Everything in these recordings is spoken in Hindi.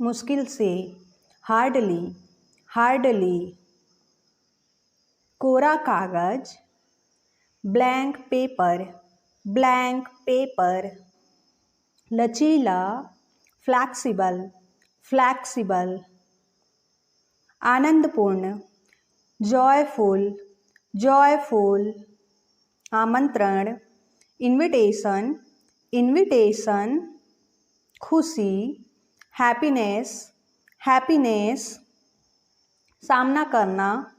मुश्किल से, हार्डली, हार्डली। कोरा कागज, ब्लैंक पेपर, ब्लैंक पेपर। लचीला, फ्लैक्सिबल, फ्लैक्सिबल। आनंदपूर्ण, जॉयफुल, जॉयफुल। आमंत्रण, इनविटेशन, इनविटेशन। खुशी, हैप्पीनेस, हैप्पीनेस। सामना करना,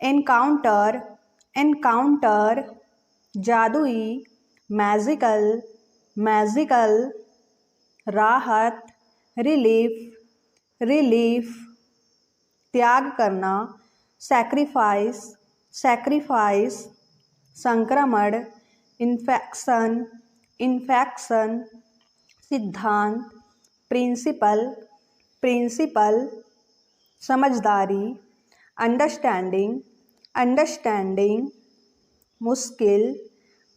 एनकाउंटर, एनकाउंटर। जादुई, मैजिकल, मैजिकल। राहत, रिलीफ, रिलीफ। त्याग करना, सैक्रिफाइस, सैक्रिफाइस। संक्रमण, इन्फेक्शन, इन्फेक्शन। सिद्धांत, प्रिंसिपल, प्रिंसिपल। समझदारी, अंडरस्टैंडिंग, अंडरस्टैंडिंग। मुश्किल,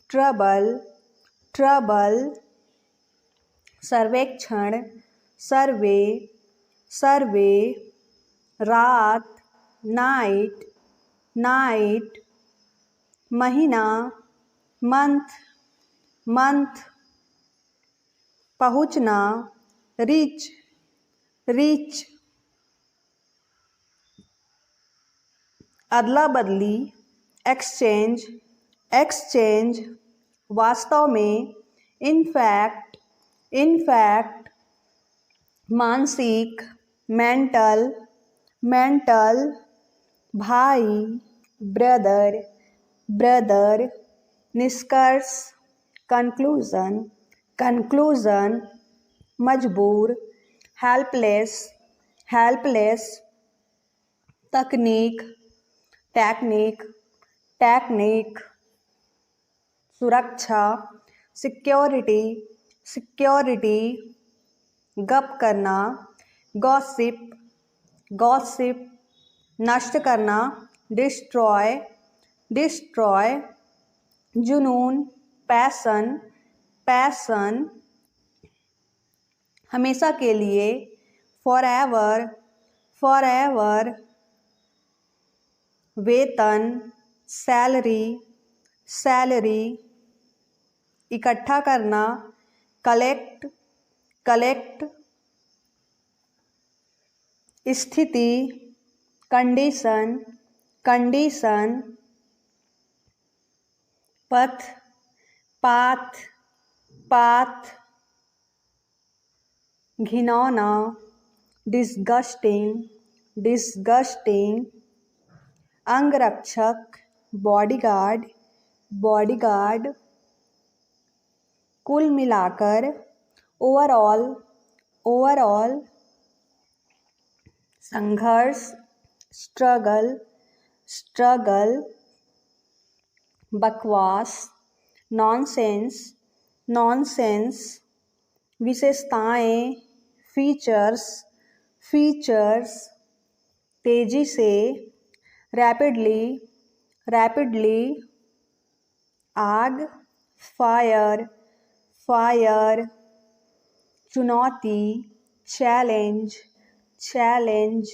ट्रबल, ट्रबल। सर्वेक्षण, सर्वे, सर्वे। रात, नाइट, नाइट। महीना, मंथ, मंथ। पहुँचना, रीच, रीच। अदला बदली, एक्सचेंज, एक्सचेंज। वास्तव में, इनफैक्ट, इनफैक्ट। मानसिक, मेंटल, मेंटल। भाई, ब्रदर, ब्रदर। निष्कर्ष, कंक्लूजन, कंक्लूजन। मजबूर, हेल्पलेस, हेल्पलेस। तकनीक, टेक्निक, टेक्निक। सुरक्षा, सिक्योरिटी, सिक्योरिटी। गप करना, गॉसिप, गॉसिप। नष्ट करना, डिस्ट्रॉय, डिस्ट्रॉय। जुनून, पैशन, पैशन। हमेशा के लिए, फॉरएवर, फॉरएवर। वेतन, सैलरी, सैलरी। इकट्ठा करना, कलेक्ट, कलेक्ट। स्थिति, कंडीशन, कंडीशन। पथ, पाथ, पाथ। घिनौना, डिस्गस्टिंग, डिस्गस्टिंग। अंगरक्षक, बॉडीगार्ड, बॉडीगार्ड। कुल मिलाकर, ओवरऑल, ओवरऑल। संघर्ष, स्ट्रगल, स्ट्रगल। बकवास, नॉनसेंस, नॉनसेंस। विशेषताएं, फीचर्स, फीचर्स। तेजी से, रैपिडली, रैपिडली। आग, फायर, फायर। चुनौती, चैलेंज, चैलेंज।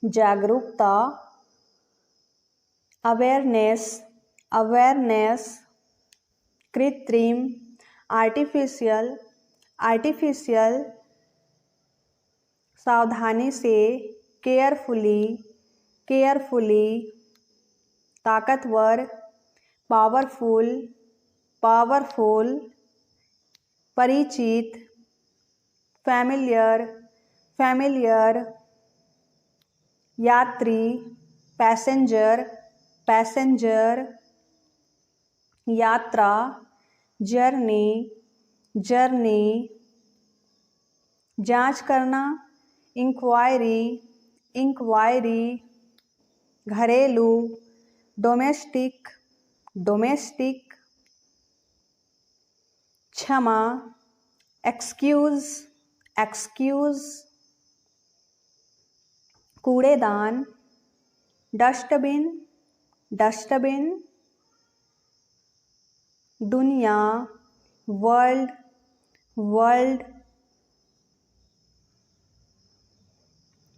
जागरूकता, अवेयरनेस, अवेयरनेस। कृत्रिम, आर्टिफिशियल, आर्टिफिशियल। सावधानी से, केयरफुली, केयरफुली। ताकतवर, पावरफुल, पावरफुल। परिचित, फैमिलियर, फैमिलियर। यात्री, पैसेंजर, पैसेंजर। यात्रा, जर्नी, जर्नी। जांच करना, इंक्वायरी, इंक्वायरी। घरेलू, डोमेस्टिक, डोमेस्टिक। क्षमा, एक्सक्यूज, एक्सक्यूज। कूड़ेदान, डस्टबिन, डस्टबिन। दुनिया, वर्ल्ड, वर्ल्ड।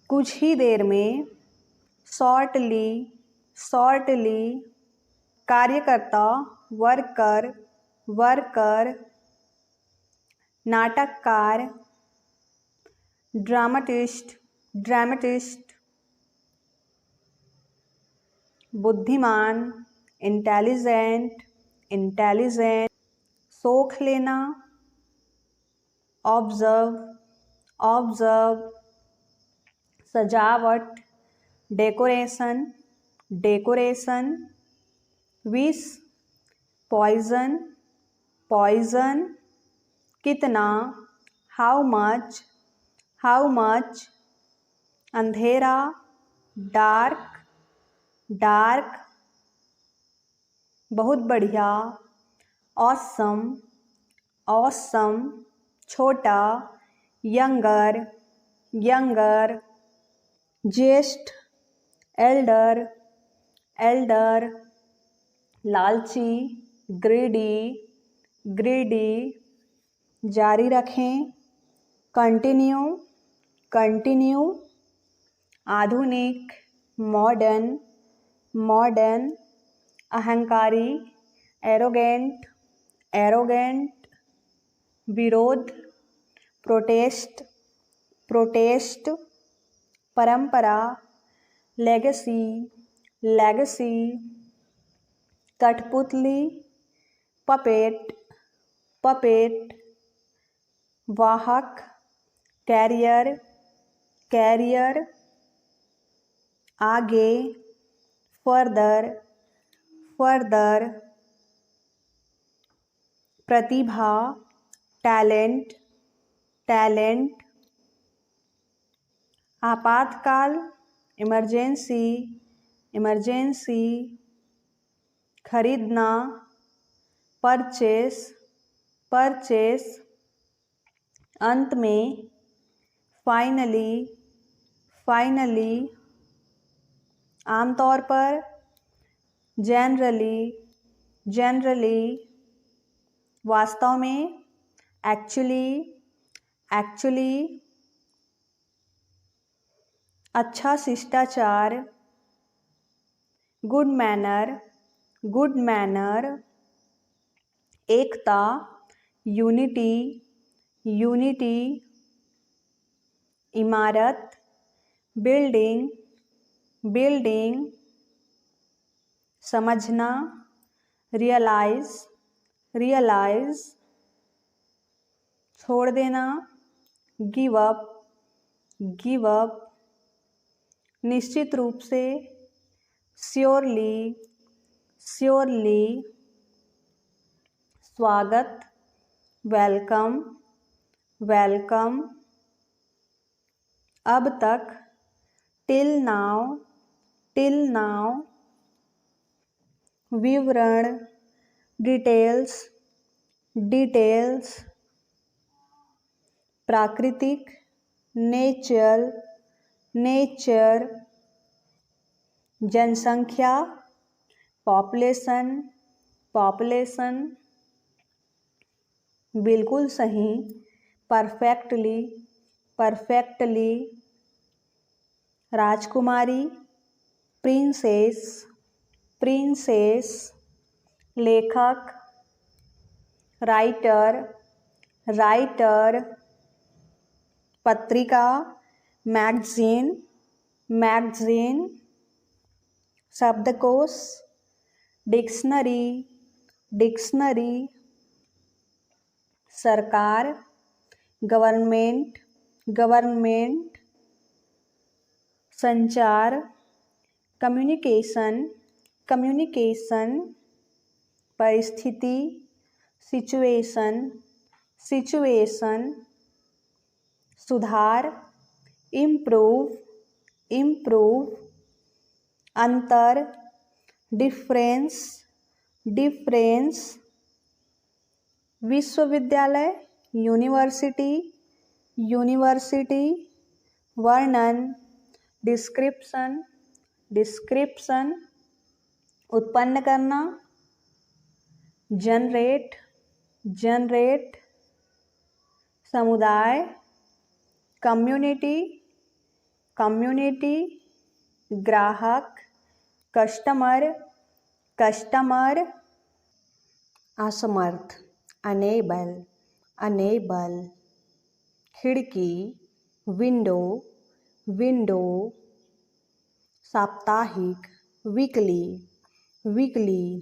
कुछ ही देर में, शॉर्टली, शॉर्टली, कार्यकर्ता, वर्कर, वर्कर, नाटककार, ड्रामाटिस्ट, ड्रामाटिस्ट, बुद्धिमान, इंटेलिजेंट, इंटेलिजेंट, सोख लेना, ऑब्जर्व, ऑब्जर्व, सजावट, डेकोरेशन, डेकोरेशन, विष, पॉइजन, पॉइजन, कितना, हाउ मच, हाउ मच, अंधेरा, डार्क, डार्क, बहुत बढ़िया, ऑसम, ऑसम, छोटा, यंगर, यंगर, ज्येष्ठ, एल्डर, एल्डर, लालची, ग्रीडी, ग्रीडी, जारी रखें, कंटिन्यू, कंटिन्यू, आधुनिक, मॉडर्न, मॉडर्न, अहंकारी, एरोगेंट, एरोगेंट, विरोध, प्रोटेस्ट, प्रोटेस्ट, परंपरा, लेगेसी, लेगेसी, कठपुतली, पपेट, पपेट, वाहक, कैरियर, कैरियर, आगे, फर्दर, फर्दर, प्रतिभा, टैलेंट, टैलेंट, आपातकाल, इमरजेंसी, इमरजेंसी, खरीदना, परचेस, परचेस, अंत में, फाइनली, फाइनली, आमतौर पर, जनरली, जनरली, वास्तव में, एक्चुअली, एक्चुअली, अच्छा शिष्टाचार, गुड मैनर, गुड मैनर, एकता, यूनिटी, यूनिटी, इमारत, बिल्डिंग, बिल्डिंग, समझना, रियलाइज, रियलाइज, छोड़ देना, गिव अप, गिव अप, निश्चित रूप से, श्योरली, श्योरली, स्वागत, वेलकम, वेलकम, अब तक, टिल नाउ, टिल नाउ, विवरण, डिटेल्स, डिटेल्स, प्राकृतिक, नेचर, नेचर, जनसंख्या, पॉपुलेशन, पॉपुलेशन, बिल्कुल सही, परफेक्टली, परफेक्टली, राजकुमारी, प्रिंसेस, प्रिंसेस, लेखक, राइटर, राइटर, पत्रिका, मैगजीन, मैगजीन, शब्दकोश, डिक्शनरी, डिक्शनरी, सरकार, गवर्नमेंट, गवर्नमेंट, संचार, कम्युनिकेशन, कम्युनिकेशन, परिस्थिति, सिचुएशन, सिचुएशन, सुधार, इम्प्रूव, इम्प्रूव, अंतर, डिफरेंस, डिफरेंस, विश्वविद्यालय, यूनिवर्सिटी, यूनिवर्सिटी, वर्णन, डिस्क्रिप्शन, डिस्क्रिप्शन, उत्पन्न करना, जनरेट, जनरेट, समुदाय, कम्युनिटी, कम्युनिटी, ग्राहक, कस्टमर, कस्टमर। असमर्थ, अनेबल, अनेबल। खिड़की, विंडो, विंडो। साप्ताहिक, वीकली, वीकली।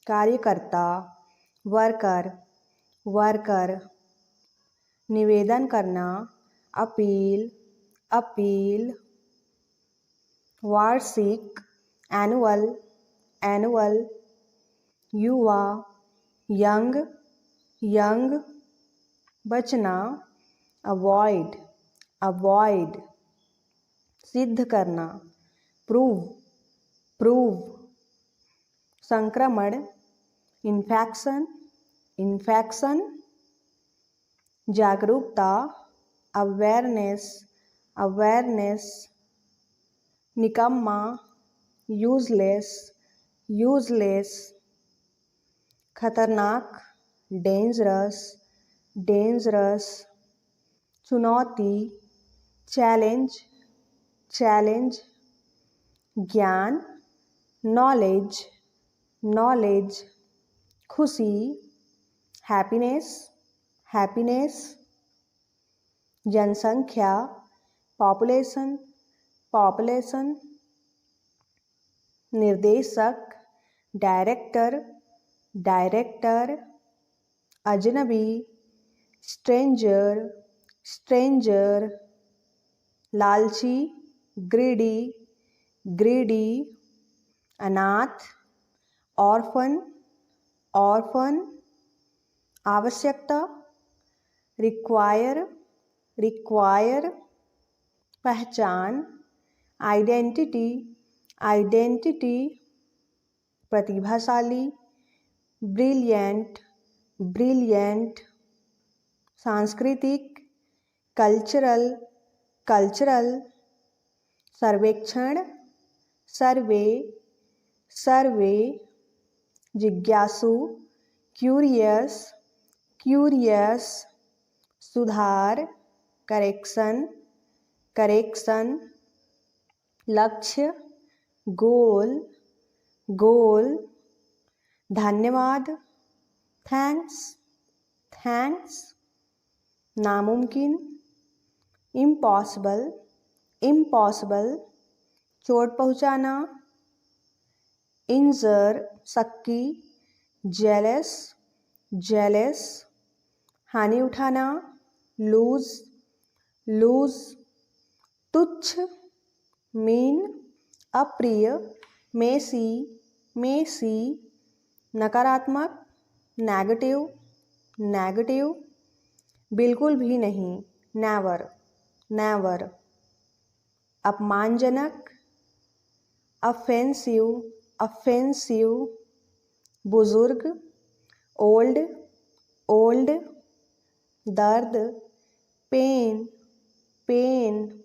कार्यकर्ता, वर्कर, वर्कर। निवेदन करना, अपील, अपील। वार्षिक, एनुअल, एनुअल। युवा, यंग, यंग। बचना, अवॉइड, अवॉइड। सिद्ध करना, प्रूव, प्रूव। संक्रमण, इन्फेक्शन, इन्फेक्शन। जागरूकता, अवेयरनेस, अवेयरनेस। निकम्मा, यूजलेस, यूजलेस। खतरनाक, डेंजरस, डेंजरस। चुनौती, चैलेंज, चैलेंज। ज्ञान, नॉलेज, नॉलेज। खुशी, हैप्पीनेस, हैप्पीनेस। जनसंख्या, पॉपुलेशन, पॉपुलेशन। निर्देशक, डायरेक्टर, डायरेक्टर। अजनबी, स्ट्रेंजर, स्ट्रेंजर। लालची, ग्रीडी, ग्रीडी। अनाथ, ऑर्फन, ऑर्फन। आवश्यकता, रिक्वायर, रिक्वायर। पहचान, आइडेंटिटी, आइडेंटिटी। प्रतिभाशाली, ब्रिलियंट, ब्रिलियंट। सांस्कृतिक, कल्चरल, कल्चरल। सर्वेक्षण, सर्वे, सर्वे। जिज्ञासु, क्यूरियस, क्यूरियस। सुधार, करेक्शन, करेक्शन। लक्ष्य, गोल, गोल। धन्यवाद, थैंक्स, थैंक्स। नामुमकिन, इम्पॉसिबल, इम्पॉसिबल। चोट पहुँचाना, इंजर, शक्की, जेलस, जेलस। हानि उठाना, लूज, लूज। तुच्छ, मीन, अप्रिय, मेसी, मेसी। नकारात्मक, नेगेटिव, नेगेटिव। बिल्कुल भी नहीं, नेवर, नेवर। अपमानजनक, ऑफेंसिव, ऑफेंसिव। बुजुर्ग, ओल्ड, ओल्ड। दर्द, पेन, पेन।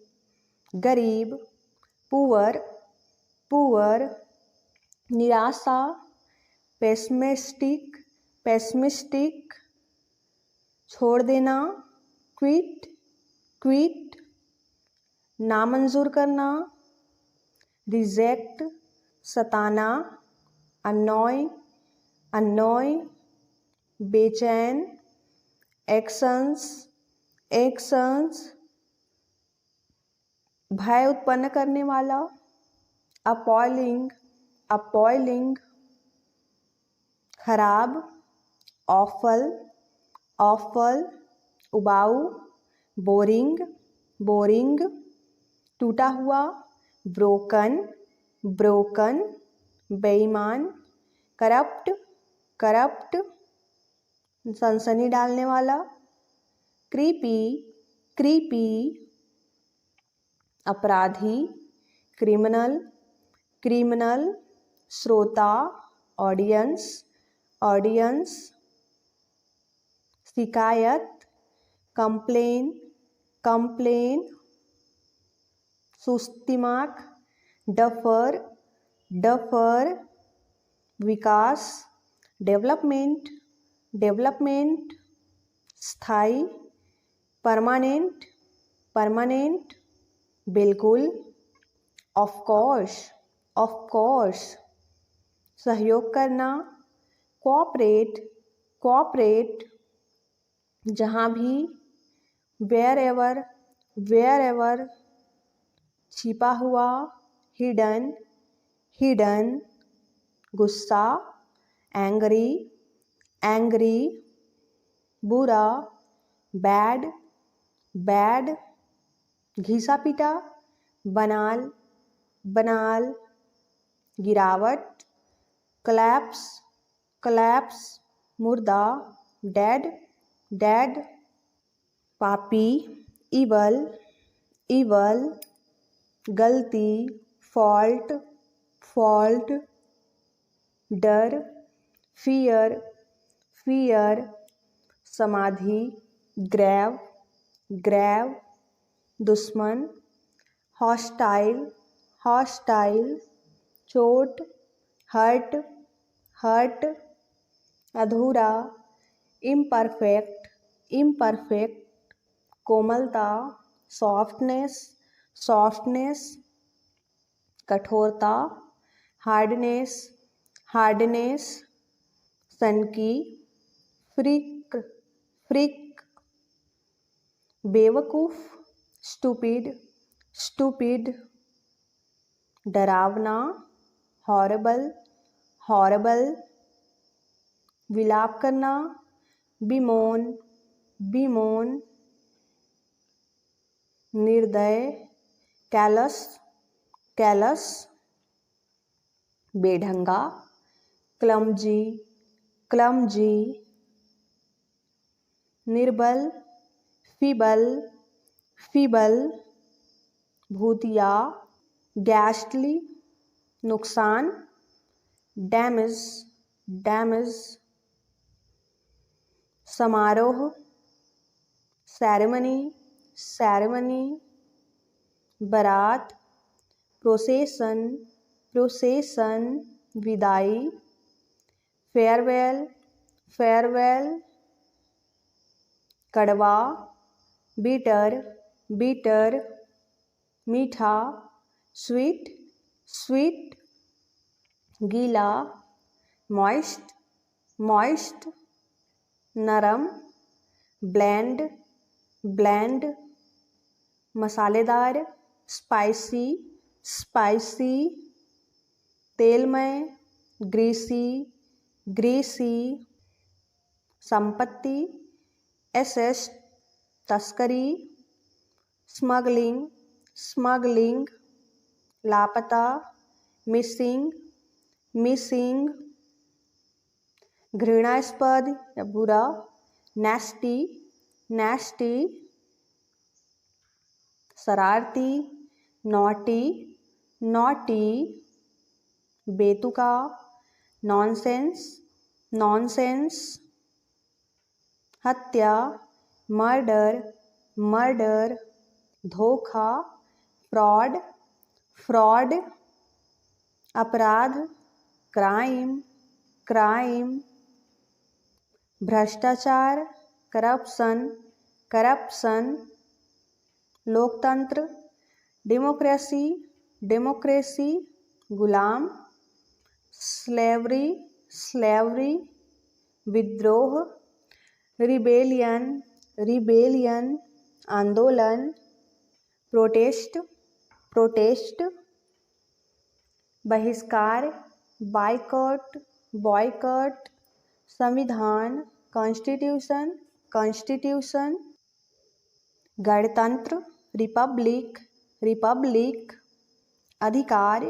गरीब, पुअर, पुअर। निराशा, पेसिमिस्टिक, पेसिमिस्टिक। छोड़ देना, क्विट, क्विट। नामंजूर करना, रिजेक्ट, सताना, अनॉय, अनॉय। बेचैन, एक्शंस, एक्शंस। भय उत्पन्न करने वाला, अपॉइलिंग, अपॉइलिंग। खराब, ऑफल, ऑफल। उबाऊ, बोरिंग, बोरिंग। टूटा हुआ, ब्रोकन, ब्रोकन। बेईमान, करप्ट, करप्ट। सनसनी डालने वाला, क्रीपी, क्रीपी। अपराधी, क्रिमिनल, क्रिमिनल। श्रोता, ऑडियंस, ऑडियंस। शिकायत, कंप्लेन, कंप्लेन। सुस्तिमाक, डफर, डफर। विकास, डेवलपमेंट, डेवलपमेंट। स्थायी, परमानेंट, परमानेंट। बिल्कुल, ऑफ कोर्स, सहयोग करना, कोऑपरेट, जहाँ भी, वेयर एवर, छिपा हुआ, हिडन, गुस्सा, एंग्री, बुरा, बैड, घिसा पिटा, बनाल, गिरावट, कलैप्स, मुर्दा, डेड, पापी, इवल, गलती, फॉल्ट, डर, फियर, समाधि, ग्रेव, दुश्मन, हॉस्टाइल, चोट, हर्ट, अधूरा, इम्परफेक्ट, कोमलता, सॉफ्टनेस, कठोरता, हार्डनेस, सनकी, फ्रिक, बेवकूफ, स्टूपिड, डरावना, हॉरेबल, विलाप करना, बीमोन, निर्दय, कैलस, बेढंगा, क्लमजी, निर्बल, फीबल, भूतिया, गैस्टली, नुकसान, डैमेज, समारोह, सेरेमनी, बारात, प्रोसेसन, विदाई, फेयरवेल, कड़वा, बीटर, मीठा, स्वीट, गीला, मॉइस्ट, नरम, ब्लेंड, मसालेदार, स्पाइसी, तेलमय, ग्रीसी, संपत्ति, एसेस्ट, तस्करी, स्मगलिंग, लापता, मिसिंग, घृणास्पद या बुरा, नेस्टी, शरारती, नॉटी, बेतुका, नॉनसेंस, हत्या, मर्डर, धोखा, फ्रॉड, अपराध, क्राइम, भ्रष्टाचार, करप्शन, लोकतंत्र, डेमोक्रेसी, गुलाम, स्लेवरी, विद्रोह, रिबेलियन, आंदोलन, प्रोटेस्ट, बहिष्कार, बॉयकॉट, संविधान, कॉन्स्टिट्यूशन, गणतंत्र, रिपब्लिक, अधिकार,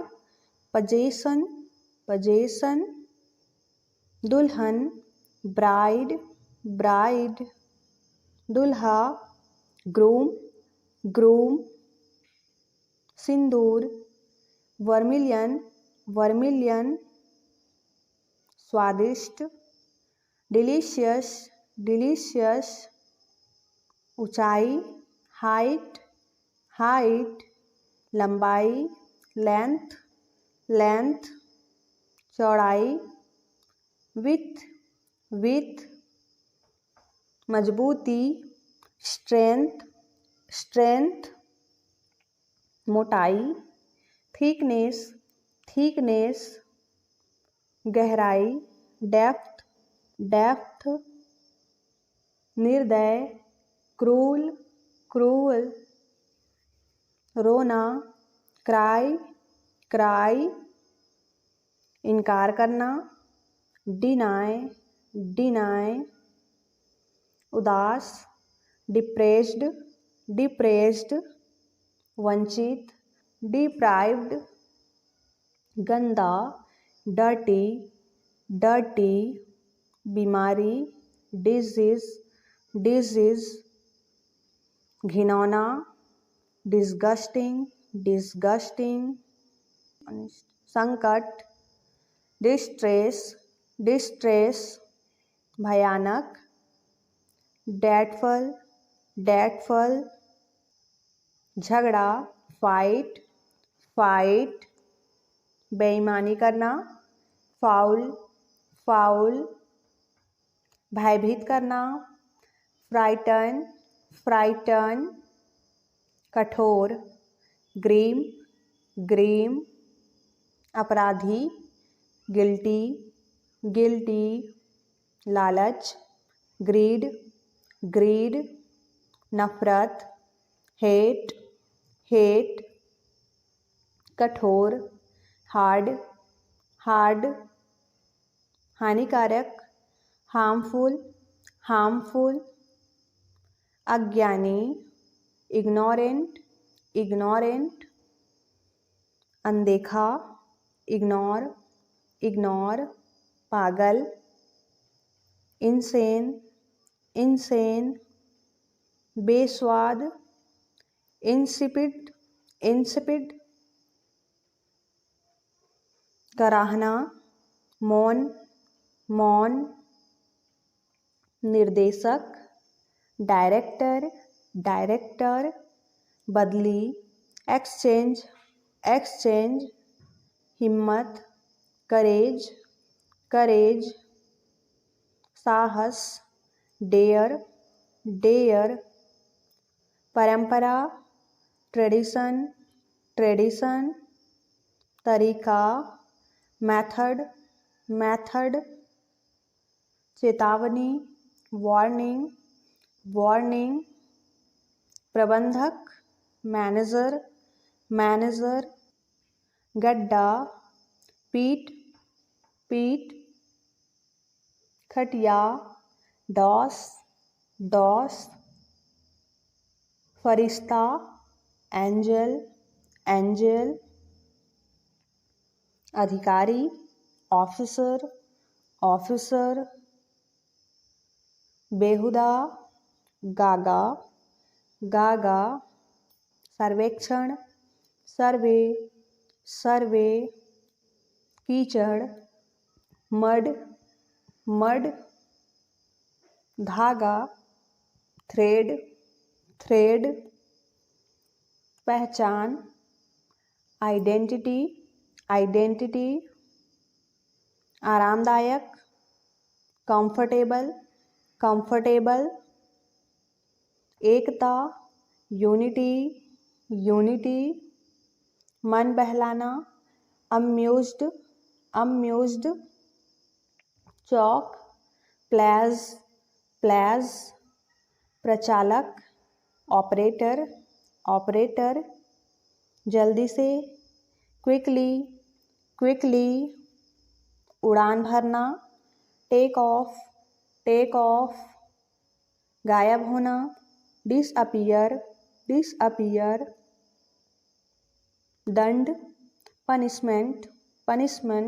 पजेशन, दुल्हन, ब्राइड, दुल्हा, ग्रूम, सिंदूर, वर्मिलियन, स्वादिष्ट, डिलीशियस, ऊंचाई, हाइट, लंबाई, लेंथ, चौड़ाई, विथ, मजबूती, स्ट्रेंथ, मोटाई, थिकनेस, थिकनेस, गहराई, डेप्थ, डेप्थ, निर्दय, क्रूल, क्रूअल, रोना, क्राई, क्राई, इनकार करना, डिनाय, डिनाय, उदास, डिप्रेस्ड, डिप्रेस्ड, वंचित, डिप्राइव्ड, गंदा, डर्टी, डर्टी, बीमारी, डिजीज, डिजीज, घिनौना, डिस्गस्टिंग, डिस्गस्टिंग, संकट, डिस्ट्रेस, डिस्ट्रेस, भयानक, डेटफल, डेटफल, झगड़ा, फाइट, फाइट, बेईमानी करना, फाउल, फाउल, भयभीत करना, फ्राइटन, फ्राइटन, कठोर, ग्रीम, ग्रीम, अपराधी, गिल्टी, गिल्टी, लालच, ग्रीड, ग्रीड, नफरत, हेट, हेट, कठोर, हार्ड, हार्ड, हानिकारक, हार्मफुल, हार्मफुल, अज्ञानी, इग्नोरेंट, इग्नोरेंट, अनदेखा, इग्नोर, इग्नोर, पागल, इनसेन, इनसेन, बेस्वाद, इंसिपिड, इंसिपिड, कराहना, मौन, मौन, निर्देशक, डायरेक्टर, डायरेक्टर, बदली, एक्सचेंज, एक्सचेंज, हिम्मत, करेज, करेज, साहस, डेयर, डेयर, परंपरा, ट्रेडिशन, ट्रेडिशन, तरीका, मेथड, मेथड, चेतावनी, वार्निंग, वार्निंग, प्रबंधक, मैनेजर, मैनेजर, गड्ढा, पीठ, पीठ, खटिया, डॉस, डॉस, फरिश्ता, एंजल, एंजल, अधिकारी, ऑफिसर, ऑफिसर, बेहुदा, गागा, गागा, सर्वेक्षण, सर्वे, सर्वे, कीचड़, मड, मड, धागा, थ्रेड, थ्रेड, पहचान, आइडेंटिटी, आइडेंटिटी, आरामदायक, कंफर्टेबल, कंफर्टेबल, एकता, यूनिटी, यूनिटी, मन बहलाना, अम्यूज्ड, अम्यूज्ड, चौक, प्लेज, प्लेज, प्रचालक, ऑपरेटर, ऑपरेटर, जल्दी से, क्विकली, क्विकली, उड़ान भरना, टेक ऑफ, टेक ऑफ, गायब होना, डिसअपियर, डिसअपियर, दंड, पनिशमेंट, पनिशमेंट,